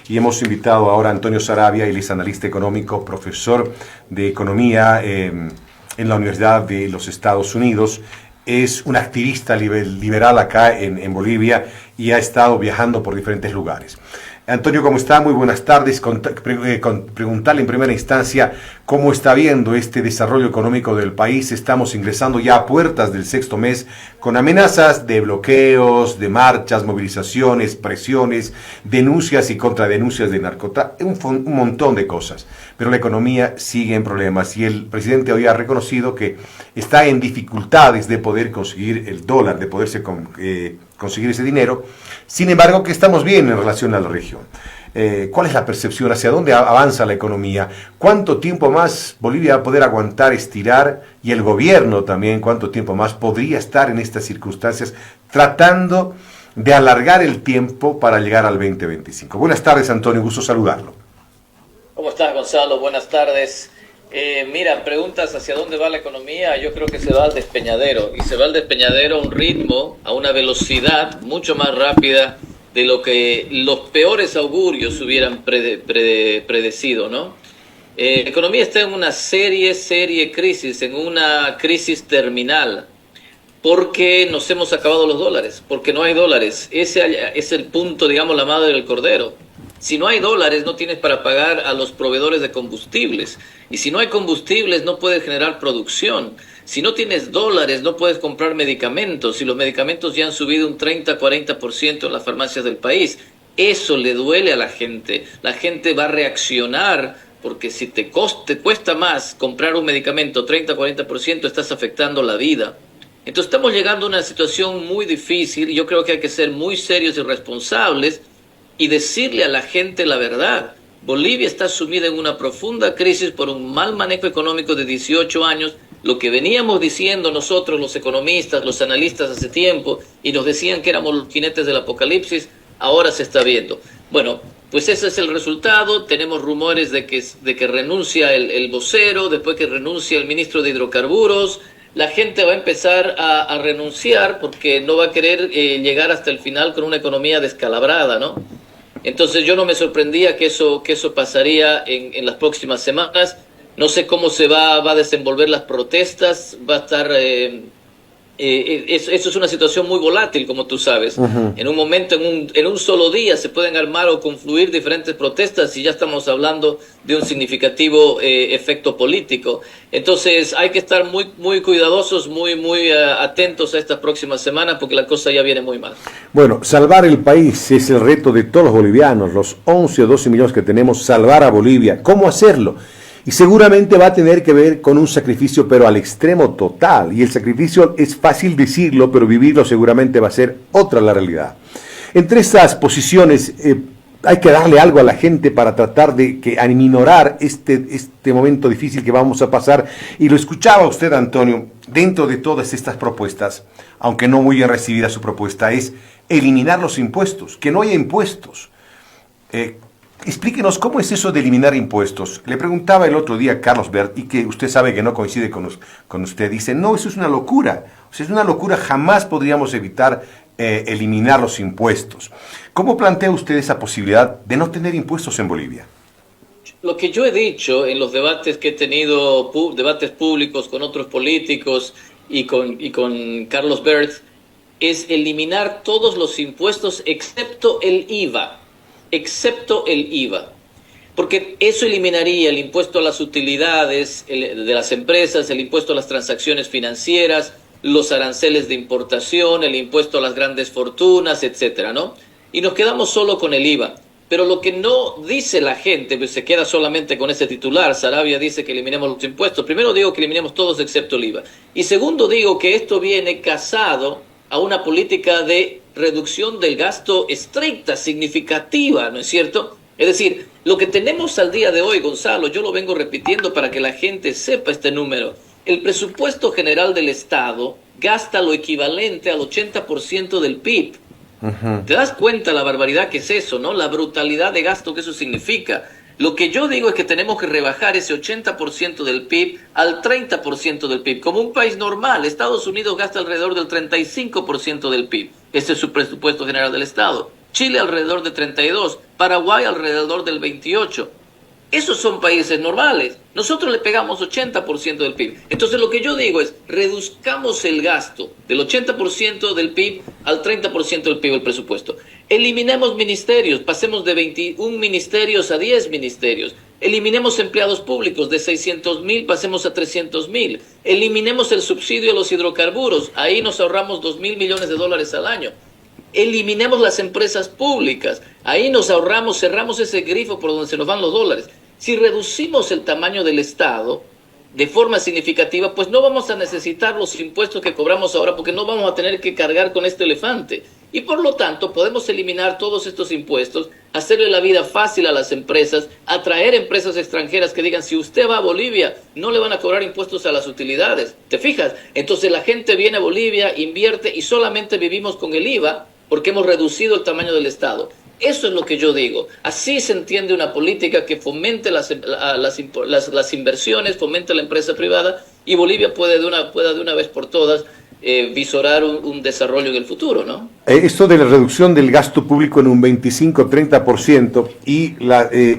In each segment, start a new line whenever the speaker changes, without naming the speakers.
Y hemos invitado ahora a Antonio Saravia, él es analista económico, profesor de economía en la Universidad de los Estados Unidos. Es un activista liberal acá en Bolivia y ha estado viajando por diferentes lugares. Antonio, ¿cómo está? Muy buenas tardes. Preguntarle en primera instancia cómo está viendo este desarrollo económico del país. Estamos ingresando ya a puertas del sexto mes con amenazas de bloqueos, de marchas, movilizaciones, presiones, denuncias y contradenuncias de narcotráfico, un montón de cosas. Pero la economía sigue en problemas y el presidente hoy ha reconocido que está en dificultades de poder conseguir el dólar, de poderse conseguir ese dinero. Sin embargo, que estamos bien en relación a la región. ¿Cuál es la percepción? ¿Hacia dónde avanza la economía? ¿Cuánto tiempo más Bolivia va a poder aguantar, estirar? Y el gobierno también, ¿cuánto tiempo más podría estar en estas circunstancias tratando de alargar el tiempo para llegar al 2025? Buenas tardes, Antonio, gusto saludarlo.
¿Cómo estás, Gonzalo? Buenas tardes. Mira, preguntas hacia dónde va la economía. Yo creo que se va al despeñadero, y se va al despeñadero a un ritmo, a una velocidad mucho más rápida de lo que los peores augurios hubieran predecido, ¿no? La economía está en una serie crisis, en una crisis terminal, porque nos hemos acabado los dólares, porque no hay dólares. Ese es el punto, digamos, la madre del cordero. Si no hay dólares, no tienes para pagar a los proveedores de combustibles. Y si no hay combustibles, no puedes generar producción. Si no tienes dólares, no puedes comprar medicamentos. Y los medicamentos ya han subido un 30-40% en las farmacias del país. Eso le duele a la gente. La gente va a reaccionar porque si te cuesta más comprar un medicamento 30-40%, estás afectando la vida. Entonces estamos llegando a una situación muy difícil y yo creo que hay que ser muy serios y responsables y decirle a la gente la verdad. Bolivia está sumida en una profunda crisis por un mal manejo económico de 18 años. Lo que veníamos diciendo nosotros, los economistas, los analistas hace tiempo, y nos decían que éramos los jinetes del apocalipsis, ahora se está viendo. Bueno, pues ese es el resultado. Tenemos rumores de que renuncia el vocero, después que renuncia el ministro de Hidrocarburos. La gente va a empezar a renunciar porque no va a querer llegar hasta el final con una economía descalabrada, ¿no? Entonces yo no me sorprendía que eso pasaría en las próximas semanas. No sé cómo se va a desenvolver las protestas. Va a estar eso es una situación muy volátil, como tú sabes. Uh-huh. En un momento, en un solo día se pueden armar o confluir diferentes protestas y ya estamos hablando de un significativo efecto político. Entonces hay que estar muy cuidadosos, muy atentos a estas próximas semanas porque la cosa ya viene muy mal.
Bueno, salvar el país es el reto de todos los bolivianos, los 11 o 12 millones que tenemos, salvar a Bolivia. ¿Cómo hacerlo? Y seguramente va a tener que ver con un sacrificio, pero al extremo total. Y el sacrificio es fácil decirlo, pero vivirlo seguramente va a ser otra la realidad. Entre estas posiciones hay que darle algo a la gente para tratar de aminorar este momento difícil que vamos a pasar. Y lo escuchaba usted, Antonio, dentro de todas estas propuestas, aunque no muy bien recibida su propuesta, es eliminar los impuestos, que no haya impuestos. Explíquenos cómo es eso de eliminar impuestos. Le preguntaba el otro día a Carlos Bert, y que usted sabe que no coincide con usted, dice, no, eso es una locura. O sea, es una locura, jamás podríamos evitar eliminar los impuestos. ¿Cómo plantea usted esa posibilidad de no tener impuestos en Bolivia?
Lo que yo he dicho en los debates que he tenido, debates públicos con otros políticos y con Carlos Bert, es eliminar todos los impuestos excepto el IVA. Porque eso eliminaría el impuesto a las utilidades de las empresas, el impuesto a las transacciones financieras, los aranceles de importación, el impuesto a las grandes fortunas, etcétera, ¿no? Y nos quedamos solo con el IVA. Pero lo que no dice la gente, pues se queda solamente con ese titular. Saravia dice que eliminemos los impuestos. Primero digo que eliminemos todos excepto el IVA. Y segundo digo que esto viene casado a una política de reducción del gasto estricta, significativa, ¿no es cierto? Es decir, lo que tenemos al día de hoy, Gonzalo, yo lo vengo repitiendo para que la gente sepa este número. El presupuesto general del Estado gasta lo equivalente al 80% del PIB. Uh-huh. ¿Te das cuenta la barbaridad que es eso, no? La brutalidad de gasto que eso significa. Lo que yo digo es que tenemos que rebajar ese 80% del PIB al 30% del PIB. Como un país normal, Estados Unidos gasta alrededor del 35% del PIB. Ese es su presupuesto general del Estado. Chile alrededor de 32%, Paraguay alrededor del 28%. Esos son países normales. Nosotros le pegamos 80% del PIB. Entonces lo que yo digo es, reduzcamos el gasto del 80% del PIB al 30% del PIB del presupuesto. Eliminemos ministerios, pasemos de 21 ministerios a 10 ministerios. Eliminemos empleados públicos, de 600,000 pasemos a 300,000. Eliminemos el subsidio a los hidrocarburos, ahí nos ahorramos 2,000 millones de dólares al año. Eliminemos las empresas públicas, ahí nos ahorramos, cerramos ese grifo por donde se nos van los dólares. Si reducimos el tamaño del Estado de forma significativa, pues no vamos a necesitar los impuestos que cobramos ahora, porque no vamos a tener que cargar con este elefante. Y por lo tanto podemos eliminar todos estos impuestos, hacerle la vida fácil a las empresas, atraer empresas extranjeras que digan, si usted va a Bolivia, no le van a cobrar impuestos a las utilidades. ¿Te fijas? Entonces la gente viene a Bolivia, invierte y solamente vivimos con el IVA porque hemos reducido el tamaño del Estado. Eso es lo que yo digo. Así se entiende una política que fomente las inversiones, fomente la empresa privada, y Bolivia pueda de una vez por todas visorar un desarrollo en el futuro, ¿no?
Esto de la reducción del gasto público en un 25-30% y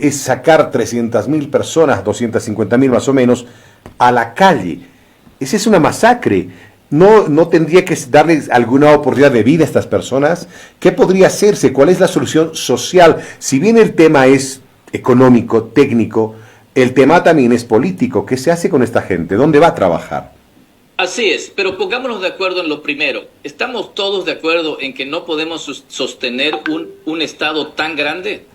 es sacar 300,000 personas, 250,000 más o menos, a la calle. Esa es una masacre. ¿No tendría que darles alguna oportunidad de vida a estas personas? ¿Qué podría hacerse? ¿Cuál es la solución social? Si bien el tema es económico, técnico, el tema también es político. ¿Qué se hace con esta gente? ¿Dónde va a trabajar?
Así es, pero pongámonos de acuerdo en lo primero. ¿Estamos todos de acuerdo en que no podemos sostener un Estado tan grande?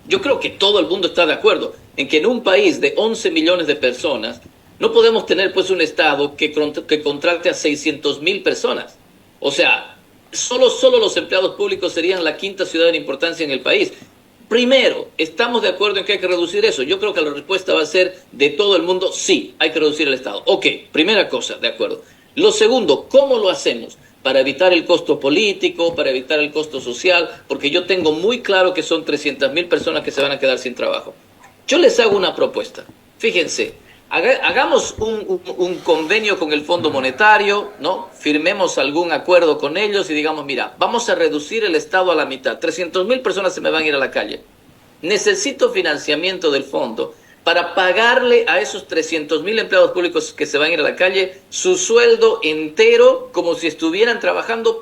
Yo creo que todo el mundo está de acuerdo en que en un país de 11 millones de personas no podemos tener pues un Estado que contrate a 600,000 personas. O sea, solo los empleados públicos serían la quinta ciudad en importancia en el país. Primero, ¿estamos de acuerdo en que hay que reducir eso? Yo creo que la respuesta va a ser de todo el mundo, sí, hay que reducir el Estado. Ok, primera cosa, de acuerdo. Lo segundo, ¿cómo lo hacemos? Para evitar el costo político, para evitar el costo social, porque yo tengo muy claro que son 300,000 personas que se van a quedar sin trabajo. Yo les hago una propuesta. Fíjense, hagamos un convenio con el Fondo Monetario, ¿no? Firmemos algún acuerdo con ellos y digamos, mira, vamos a reducir el Estado a la mitad. 300,000 personas se me van a ir a la calle. Necesito financiamiento del fondo para pagarle a esos 300,000 empleados públicos que se van a ir a la calle su sueldo entero, como si estuvieran trabajando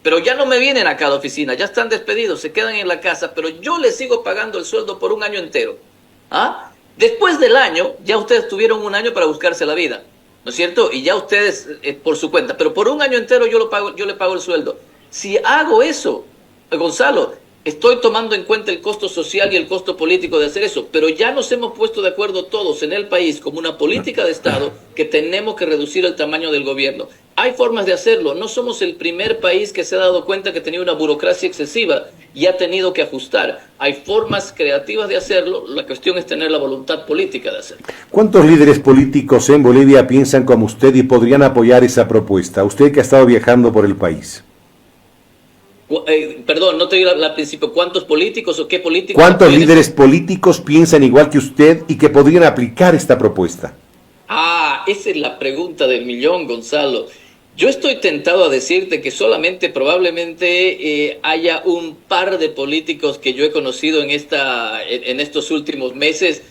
Pero ya no me vienen acá a la oficina, ya están despedidos, se quedan en la casa, pero yo les sigo pagando el sueldo por un año entero. ¿Ah? Después del año, ya ustedes tuvieron un año para buscarse la vida, ¿no es cierto? Y ya ustedes por su cuenta, pero por un año entero yo le pago el sueldo. Si hago eso, Gonzalo, estoy tomando en cuenta el costo social y el costo político de hacer eso, pero ya nos hemos puesto de acuerdo todos en el país como una política de Estado que tenemos que reducir el tamaño del gobierno. Hay formas de hacerlo, no somos el primer país que se ha dado cuenta que tenía una burocracia excesiva y ha tenido que ajustar. Hay formas creativas de hacerlo, la cuestión es tener la voluntad política de hacerlo.
¿Cuántos líderes políticos en Bolivia piensan como usted y podrían apoyar esa propuesta? Usted que ha estado viajando por el país.
Perdón, no te digo al principio, ¿cuántos políticos o qué políticos?
¿Cuántos líderes políticos piensan igual que usted y que podrían aplicar esta propuesta?
Esa es la pregunta del millón, Gonzalo. Yo estoy tentado a decirte que solamente probablemente haya un par de políticos que yo he conocido en estos últimos meses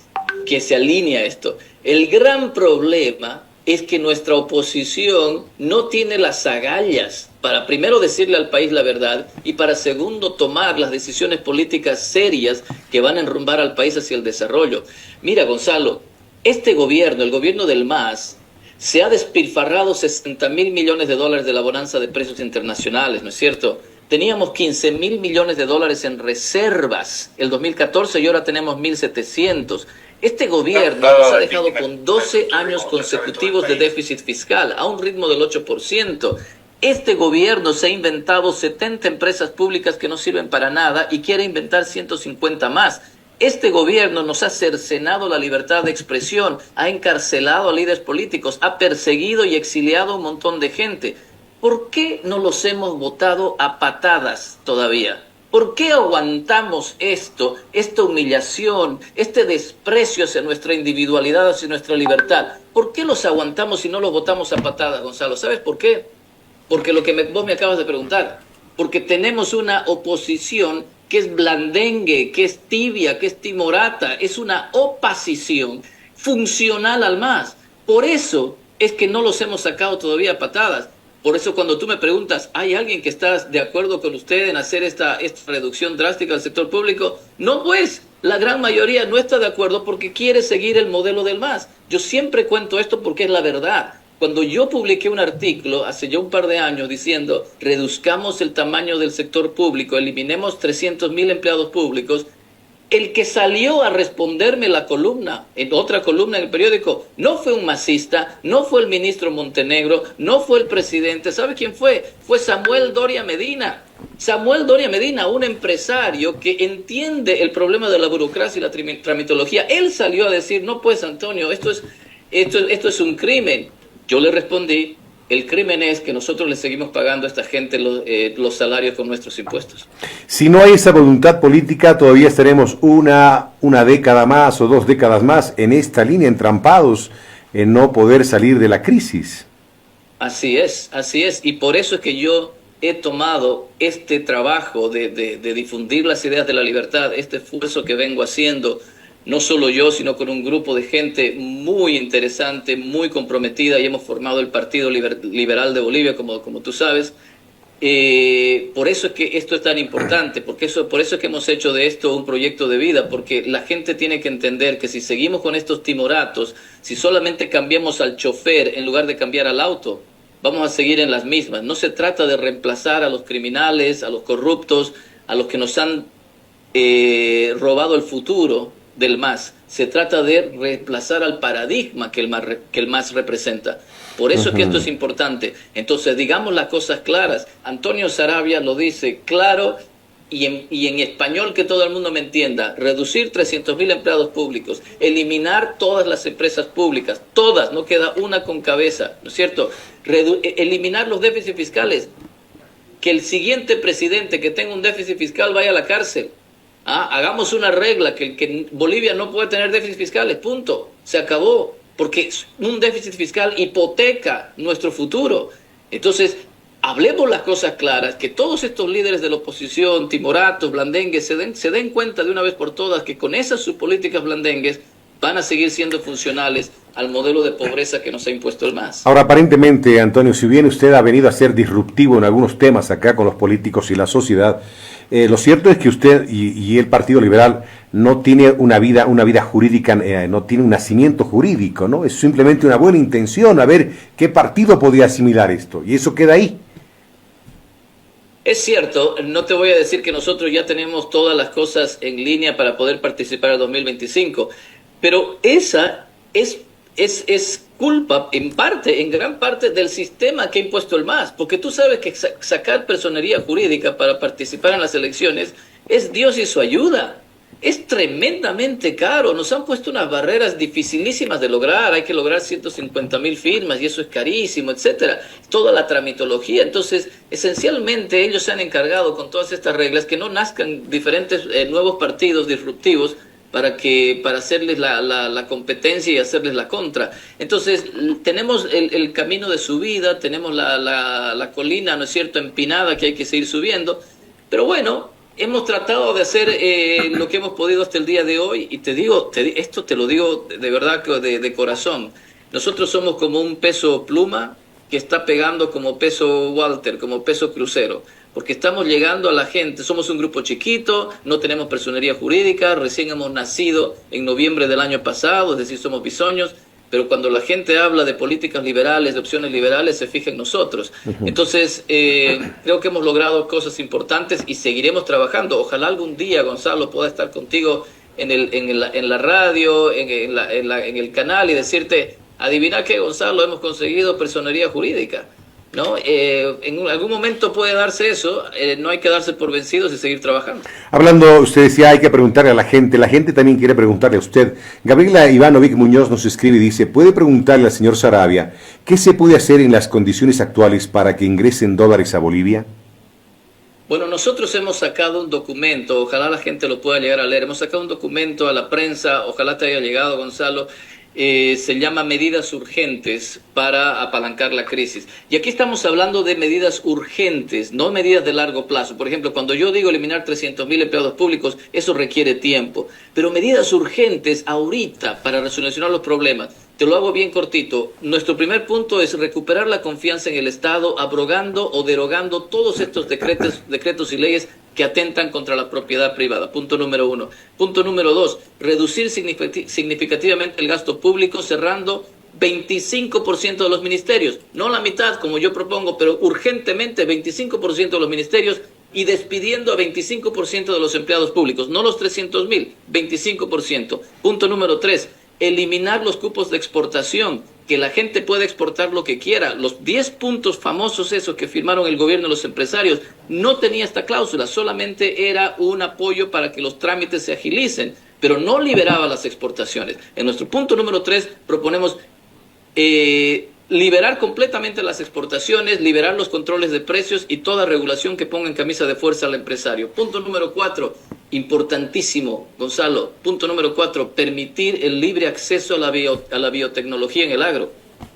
que se alinea a esto. El gran problema es que nuestra oposición no tiene las agallas para primero decirle al país la verdad y para segundo tomar las decisiones políticas serias que van a enrumbar al país hacia el desarrollo. Mira, Gonzalo, este gobierno, el gobierno del MAS, se ha despilfarrado 60,000 millones de dólares de la bonanza de precios internacionales, ¿no es cierto? Teníamos 15,000 millones de dólares en reservas el 2014 y ahora tenemos 1,700. Este gobierno nos ha dejado con 12 años consecutivos de déficit fiscal a un ritmo del 8%. Este gobierno se ha inventado 70 empresas públicas que no sirven para nada y quiere inventar 150 más. Este gobierno nos ha cercenado la libertad de expresión, ha encarcelado a líderes políticos, ha perseguido y exiliado a un montón de gente. ¿Por qué no los hemos votado a patadas todavía? ¿Por qué aguantamos esto, esta humillación, este desprecio hacia nuestra individualidad, hacia nuestra libertad? ¿Por qué los aguantamos y no los votamos a patadas, Gonzalo? ¿Sabes por qué? Porque lo que vos me acabas de preguntar. porque tenemos una oposición que es blandengue, que es tibia, que es timorata, es una oposición funcional al MAS. Por eso es que no los hemos sacado todavía a patadas. Por eso cuando tú me preguntas, ¿hay alguien que está de acuerdo con usted en hacer esta reducción drástica del sector público? No, pues, la gran mayoría no está de acuerdo porque quiere seguir el modelo del MAS. Yo siempre cuento esto porque es la verdad. Cuando yo publiqué un artículo hace ya un par de años diciendo reduzcamos el tamaño del sector público, eliminemos 300.000 empleados públicos, el que salió a responderme la columna, en otra columna en el periódico, no fue un masista, no fue el ministro Montenegro, no fue el presidente. ¿Sabe quién fue? Fue Samuel Doria Medina. Samuel Doria Medina, un empresario que entiende el problema de la burocracia y la tramitología. Él salió a decir, no pues Antonio, esto es un crimen. Yo le respondí, el crimen es que nosotros le seguimos pagando a esta gente los salarios con nuestros impuestos.
Si no hay esa voluntad política, todavía estaremos una década más o 2 décadas más en esta línea, entrampados en no poder salir de la crisis.
Así es, y por eso es que yo he tomado este trabajo de difundir las ideas de la libertad, este esfuerzo que vengo haciendo, no solo yo, sino con un grupo de gente muy interesante, muy comprometida, y hemos formado el Partido Liberal de Bolivia, como tú sabes. Por eso es que esto es tan importante, por eso es que hemos hecho de esto un proyecto de vida, porque la gente tiene que entender que si seguimos con estos timoratos, si solamente cambiamos al chofer en lugar de cambiar al auto, vamos a seguir en las mismas. No se trata de reemplazar a los criminales, a los corruptos, a los que nos han robado el futuro del MAS. Se trata de reemplazar al paradigma que el MAS representa. Por eso es que esto es importante. Entonces, digamos las cosas claras. Antonio Saravia lo dice claro y en español que todo el mundo me entienda. Reducir 300.000 empleados públicos, eliminar todas las empresas públicas, todas, no queda una con cabeza, ¿no es cierto? Eliminar los déficits fiscales. Que el siguiente presidente que tenga un déficit fiscal vaya a la cárcel. Hagamos una regla que Bolivia no puede tener déficits fiscales, punto, se acabó, porque un déficit fiscal hipoteca nuestro futuro. Entonces, hablemos las cosas claras, que todos estos líderes de la oposición, timoratos, blandengues, se den cuenta de una vez por todas que con esas sus políticas blandengues van a seguir siendo funcionales al modelo de pobreza que nos ha impuesto el MAS.
Ahora, aparentemente, Antonio, si bien usted ha venido a ser disruptivo en algunos temas acá con los políticos y la sociedad, lo cierto es que usted y el Partido Liberal no tiene una vida jurídica, no tiene un nacimiento jurídico, ¿no? Es simplemente una buena intención, a ver qué partido podría asimilar esto, y eso queda ahí.
Es cierto, no te voy a decir que nosotros ya tenemos todas las cosas en línea para poder participar en 2025, pero esa es culpa en gran parte del sistema que ha impuesto el MAS, porque tú sabes que sacar personería jurídica para participar en las elecciones es Dios y su ayuda. Es tremendamente caro, nos han puesto unas barreras dificilísimas de lograr, hay que lograr 150.000 firmas y eso es carísimo, etcétera. Toda la tramitología, entonces esencialmente ellos se han encargado con todas estas reglas que no nazcan diferentes nuevos partidos disruptivos para hacerles la competencia y hacerles la contra. Entonces, tenemos el camino de subida, tenemos la colina, ¿no es cierto?, empinada que hay que seguir subiendo, pero bueno, hemos tratado de hacer lo que hemos podido hasta el día de hoy, y te digo, esto te lo digo de verdad, de corazón. Nosotros somos como un peso pluma que está pegando como peso Walter, como peso crucero, porque estamos llegando a la gente, somos un grupo chiquito, no tenemos personería jurídica, recién hemos nacido en noviembre del año pasado, es decir, somos bisoños, pero cuando la gente habla de políticas liberales, de opciones liberales, se fija en nosotros. Entonces, creo que hemos logrado cosas importantes y seguiremos trabajando. Ojalá algún día, Gonzalo, pueda estar contigo en la radio, en el canal y decirte, adivina qué, Gonzalo, hemos conseguido personería jurídica, ¿no? En algún momento puede darse eso, no hay que darse por vencidos y seguir trabajando.
Hablando, usted decía, hay que preguntarle a la gente también quiere preguntarle a usted. Gabriela Ivanovic Muñoz nos escribe y dice, ¿puede preguntarle al señor Saravia qué se puede hacer en las condiciones actuales para que ingresen dólares a Bolivia?
Bueno, nosotros hemos sacado un documento, ojalá la gente lo pueda llegar a leer, hemos sacado un documento a la prensa, ojalá te haya llegado, Gonzalo, se llama medidas urgentes para apalancar la crisis. Y aquí estamos hablando de medidas urgentes, no medidas de largo plazo. Por ejemplo, cuando yo digo eliminar 300.000 empleados públicos, eso requiere tiempo. Pero medidas urgentes ahorita para resolucionar los problemas. Te lo hago bien cortito. Nuestro primer punto es recuperar la confianza en el Estado, abrogando o derogando todos estos decretos y leyes que atentan contra la propiedad privada. Punto número 1. Punto número 2, reducir significativamente el gasto público, cerrando 25% de los ministerios. No la mitad, como yo propongo, pero urgentemente 25% de los ministerios, y despidiendo a 25% de los empleados públicos. No los 300.000, 25%. Punto número 3, eliminar los cupos de exportación, que la gente pueda exportar lo que quiera. Los 10 puntos famosos esos que firmaron el gobierno y los empresarios no tenía esta cláusula, solamente era un apoyo para que los trámites se agilicen, pero no liberaba las exportaciones. En nuestro punto número 3 proponemos liberar completamente las exportaciones, liberar los controles de precios y toda regulación que ponga en camisa de fuerza al empresario. Punto número 4, importantísimo, Gonzalo. Punto número 4, permitir el libre acceso a la biotecnología en el agro.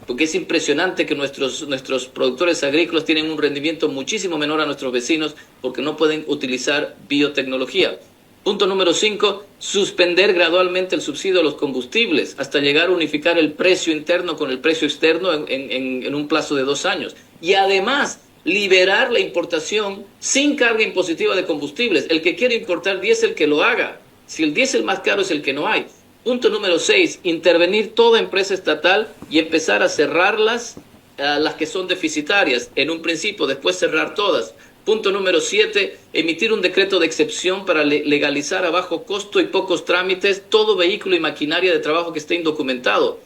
Porque es impresionante que nuestros productores agrícolas tienen un rendimiento muchísimo menor a nuestros vecinos porque no pueden utilizar biotecnología. Punto número 5, suspender gradualmente el subsidio a los combustibles hasta llegar a unificar el precio interno con el precio externo en un plazo de 2 años. Y además, liberar la importación sin carga impositiva de combustibles. El que quiere importar diésel, que lo haga. Si el diésel más caro es el que no hay. Punto número 6, intervenir toda empresa estatal y empezar a cerrarlas, las que son deficitarias, en un principio, después cerrar todas. Punto número 7, emitir un decreto de excepción para legalizar a bajo costo y pocos trámites todo vehículo y maquinaria de trabajo que esté indocumentado.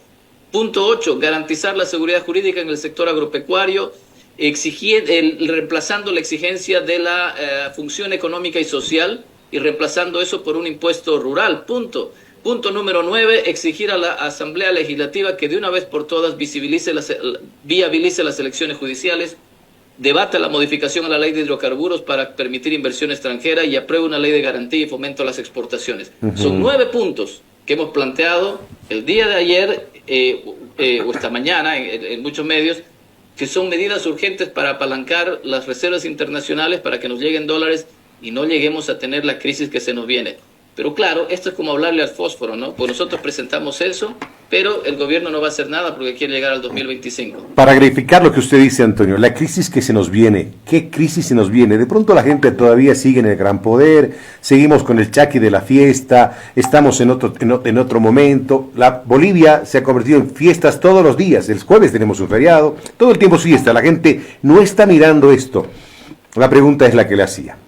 Punto 8, garantizar la seguridad jurídica en el sector agropecuario, reemplazando la exigencia de la función económica y social y reemplazando eso por un impuesto rural. Punto. Punto número 9, exigir a la Asamblea Legislativa que de una vez por todas viabilice las elecciones judiciales, debata la modificación a la ley de hidrocarburos para permitir inversión extranjera y apruebe una ley de garantía y fomento a las exportaciones. Son 9 puntos que hemos planteado el día de ayer o esta mañana en muchos medios, que son medidas urgentes para apalancar las reservas internacionales para que nos lleguen dólares y no lleguemos a tener la crisis que se nos viene. Pero claro, esto es como hablarle al fósforo, ¿no? Pues nosotros presentamos eso, pero el gobierno no va a hacer nada porque quiere llegar al 2025.
Para verificar lo que usted dice, Antonio, la crisis que se nos viene, ¿qué crisis se nos viene? De pronto la gente todavía sigue en el gran poder, seguimos con el chaki de la fiesta, estamos en otro momento. Bolivia se ha convertido en fiestas todos los días, el jueves tenemos un feriado, todo el tiempo es fiesta, la gente no está mirando esto. La pregunta es la que le hacía.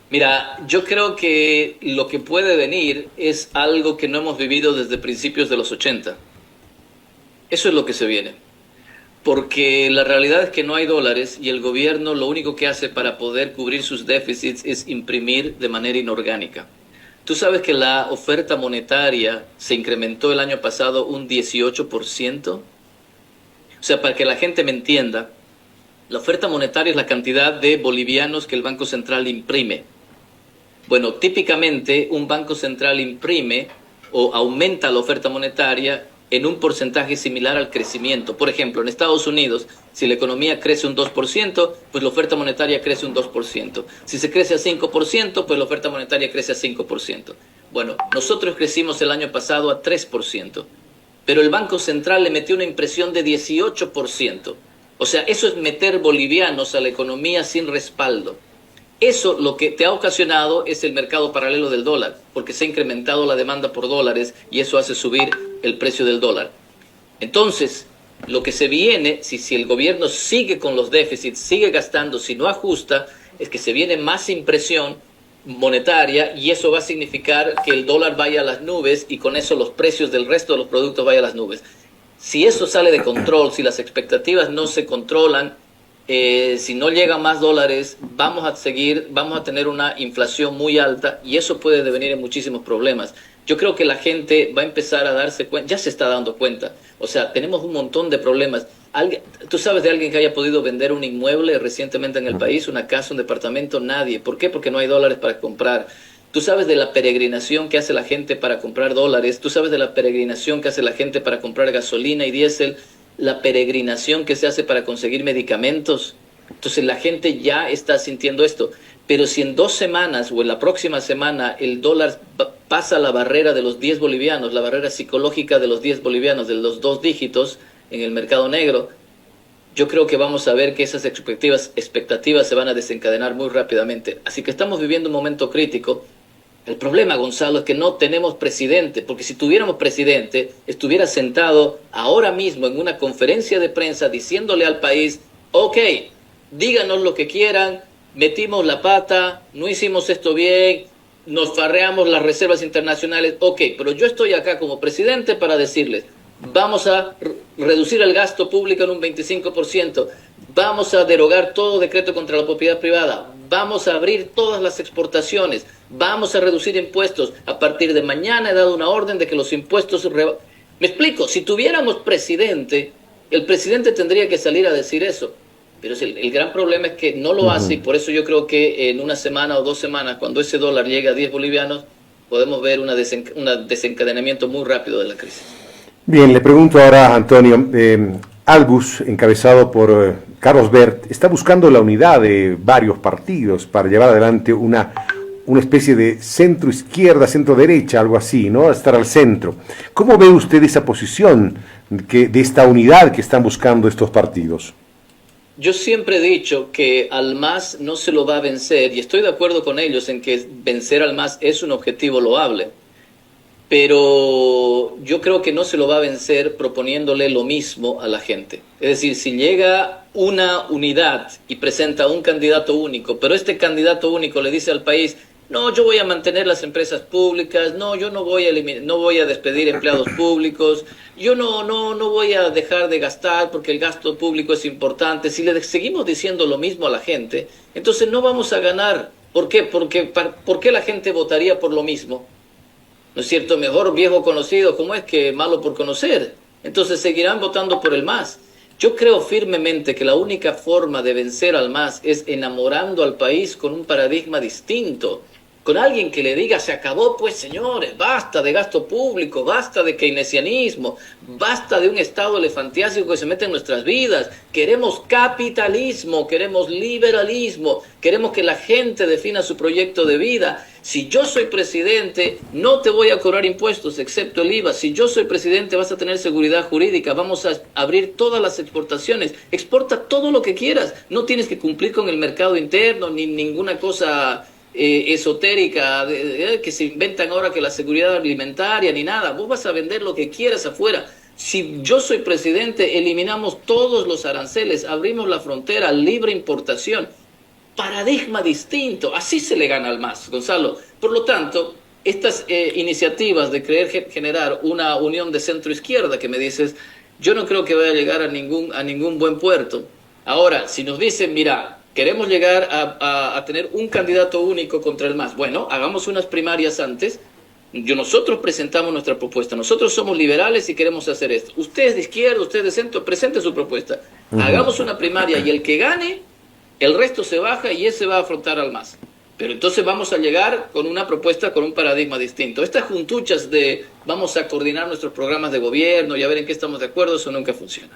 Mira, yo creo que lo que puede venir es algo que no hemos vivido desde principios de los 80. Eso es lo que se viene. Porque la realidad es que no hay dólares y el gobierno lo único que hace para poder cubrir sus déficits es imprimir de manera inorgánica. Tú sabes que la oferta monetaria se incrementó el año pasado un 18%. O sea, para que la gente me entienda, la oferta monetaria es la cantidad de bolivianos que el Banco Central imprime. Bueno, típicamente un banco central imprime o aumenta la oferta monetaria en un porcentaje similar al crecimiento. Por ejemplo, en Estados Unidos, si la economía crece un 2%, pues la oferta monetaria crece un 2%. Si se crece a 5%, pues la oferta monetaria crece a 5%. Bueno, nosotros crecimos el año pasado a 3%, pero el Banco Central le metió una impresión de 18%. O sea, eso es meter bolivianos a la economía sin respaldo. Eso lo que te ha ocasionado es el mercado paralelo del dólar, porque se ha incrementado la demanda por dólares y eso hace subir el precio del dólar. Entonces, lo que se viene, si el gobierno sigue con los déficits, sigue gastando, si no ajusta, es que se viene más impresión monetaria y eso va a significar que el dólar vaya a las nubes y con eso los precios del resto de los productos vayan a las nubes. Si eso sale de control, si las expectativas no se controlan, si no llegan más dólares, vamos a tener una inflación muy alta y eso puede devenir en muchísimos problemas. Yo creo que la gente va a empezar a darse cuenta, ya se está dando cuenta. O sea, tenemos un montón de problemas. ¿Tú sabes de alguien que haya podido vender un inmueble recientemente en el país, una casa, un departamento? Nadie. ¿Por qué? Porque no hay dólares para comprar. Tú sabes de la peregrinación que hace la gente para comprar dólares, tú sabes de la peregrinación que hace la gente para comprar gasolina y diésel, la peregrinación que se hace para conseguir medicamentos. Entonces la gente ya está sintiendo esto. Pero si en 2 semanas o en la próxima semana el dólar pasa la barrera de los 10 bolivianos, la barrera psicológica de los 10 bolivianos, de los 2 dígitos en el mercado negro, yo creo que vamos a ver que esas expectativas se van a desencadenar muy rápidamente. Así que estamos viviendo un momento crítico. El problema, Gonzalo, es que no tenemos presidente, porque si tuviéramos presidente, estuviera sentado ahora mismo en una conferencia de prensa diciéndole al país, ok, díganos lo que quieran, metimos la pata, no hicimos esto bien, nos farreamos las reservas internacionales, ok, pero yo estoy acá como presidente para decirles, vamos a reducir el gasto público en un 25%, vamos a derogar todo decreto contra la propiedad privada, vamos a abrir todas las exportaciones, vamos a reducir impuestos, a partir de mañana he dado una orden de que los impuestos... Me explico, si tuviéramos presidente, el presidente tendría que salir a decir eso. Pero el gran problema es que no lo hace, y por eso yo creo que en una semana o 2 semanas, cuando ese dólar llegue a 10 bolivianos, podemos ver un desencadenamiento muy rápido de la crisis.
Bien, le pregunto ahora a Antonio, Albus, encabezado por Carlos Bert, está buscando la unidad de varios partidos para llevar adelante una especie de centro-izquierda, centro-derecha, algo así, ¿no? Estar al centro. ¿Cómo ve usted esa posición de esta unidad que están buscando estos partidos?
Yo siempre he dicho que al MAS no se lo va a vencer, y estoy de acuerdo con ellos en que vencer al MAS es un objetivo loable, pero yo creo que no se lo va a vencer proponiéndole lo mismo a la gente. Es decir, si llega una unidad y presenta un candidato único, pero este candidato único le dice al país, no, yo voy a mantener las empresas públicas, no, yo no voy a despedir empleados públicos, yo no voy a dejar de gastar porque el gasto público es importante. Si le seguimos diciendo lo mismo a la gente, entonces no vamos a ganar. ¿Por qué? ¿Por qué la gente votaría por lo mismo? ¿No es cierto? Mejor viejo conocido, ¿cómo es que malo por conocer? Entonces seguirán votando por el MAS. Yo creo firmemente que la única forma de vencer al MAS es enamorando al país con un paradigma distinto, con alguien que le diga, se acabó pues señores, basta de gasto público, basta de keynesianismo, basta de un estado elefantiásico que se mete en nuestras vidas, queremos capitalismo, queremos liberalismo, queremos que la gente defina su proyecto de vida. Si yo soy presidente, no te voy a cobrar impuestos excepto el IVA. Si yo soy presidente, vas a tener seguridad jurídica, vamos a abrir todas las exportaciones, exporta todo lo que quieras, no tienes que cumplir con el mercado interno ni ninguna cosa esotérica que se inventan ahora, que la seguridad alimentaria ni nada. Vos vas a vender lo que quieras afuera. Si yo soy presidente, eliminamos todos los aranceles, abrimos la frontera, libre importación, paradigma distinto. Así se le gana al MAS, Gonzalo. Por lo tanto, estas iniciativas de querer generar una unión de centro izquierda que me dices, yo no creo que vaya a llegar a ningún buen puerto. Ahora, si nos dicen, mira, queremos llegar a tener un candidato único contra el MAS. Bueno, hagamos unas primarias antes. Nosotros presentamos nuestra propuesta. Nosotros somos liberales y queremos hacer esto. Usted es de izquierda, usted es de centro, presente su propuesta. Hagamos una primaria y el que gane, el resto se baja y ese va a afrontar al MAS. Pero entonces vamos a llegar con una propuesta, con un paradigma distinto. Estas juntuchas de vamos a coordinar nuestros programas de gobierno y a ver en qué estamos de acuerdo, eso nunca funciona.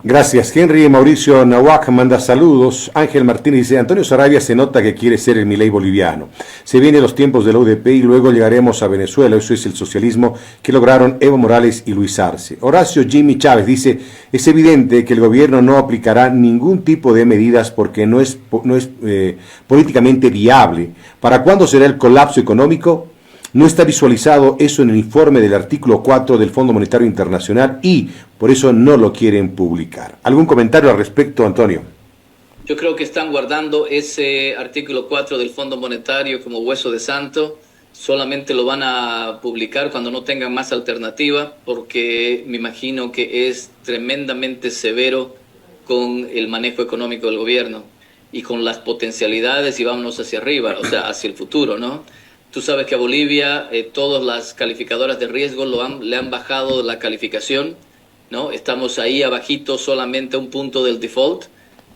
Gracias. Henry Mauricio Nahuac manda saludos. Ángel Martínez dice, Antonio Saravia se nota que quiere ser el Milei boliviano. Se vienen los tiempos de la UDP y luego llegaremos a Venezuela. Eso es el socialismo que lograron Evo Morales y Luis Arce. Horacio Jimmy Chávez dice, es evidente que el gobierno no aplicará ningún tipo de medidas porque no es políticamente viable. ¿Para cuándo será el colapso económico? No está visualizado eso en el informe del artículo 4 del Fondo Monetario Internacional y por eso no lo quieren publicar. ¿Algún comentario al respecto, Antonio?
Yo creo que están guardando ese artículo 4 del Fondo Monetario como hueso de santo. Solamente lo van a publicar cuando no tengan más alternativa, porque me imagino que es tremendamente severo con el manejo económico del gobierno y con las potencialidades, y vámonos hacia arriba, o sea, hacia el futuro, ¿no? Tú sabes que a Bolivia todas las calificadoras de riesgo le han bajado la calificación, ¿no? Estamos ahí abajito, solamente a un punto del default.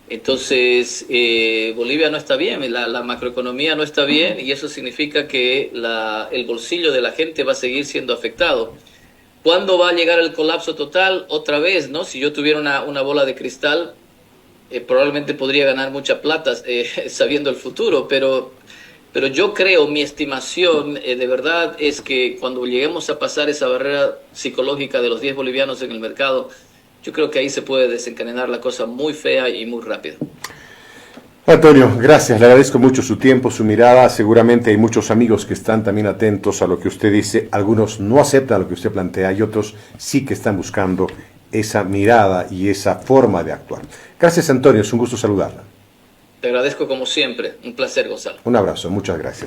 Entonces, Bolivia no está bien, la macroeconomía no está bien y eso significa que el bolsillo de la gente va a seguir siendo afectado. ¿Cuándo va a llegar el colapso total? Otra vez, ¿no? Si yo tuviera una bola de cristal, probablemente podría ganar mucha plata sabiendo el futuro, pero yo creo, mi estimación de verdad es que cuando lleguemos a pasar esa barrera psicológica de los 10 bolivianos en el mercado, yo creo que ahí se puede desencadenar la cosa muy fea y muy rápido.
Antonio, gracias, le agradezco mucho su tiempo, su mirada. Seguramente hay muchos amigos que están también atentos a lo que usted dice. Algunos no aceptan lo que usted plantea y otros sí que están buscando esa mirada y esa forma de actuar. Gracias, Antonio, es un gusto saludarla.
Te agradezco como siempre. Un placer, Gonzalo.
Un abrazo, muchas gracias.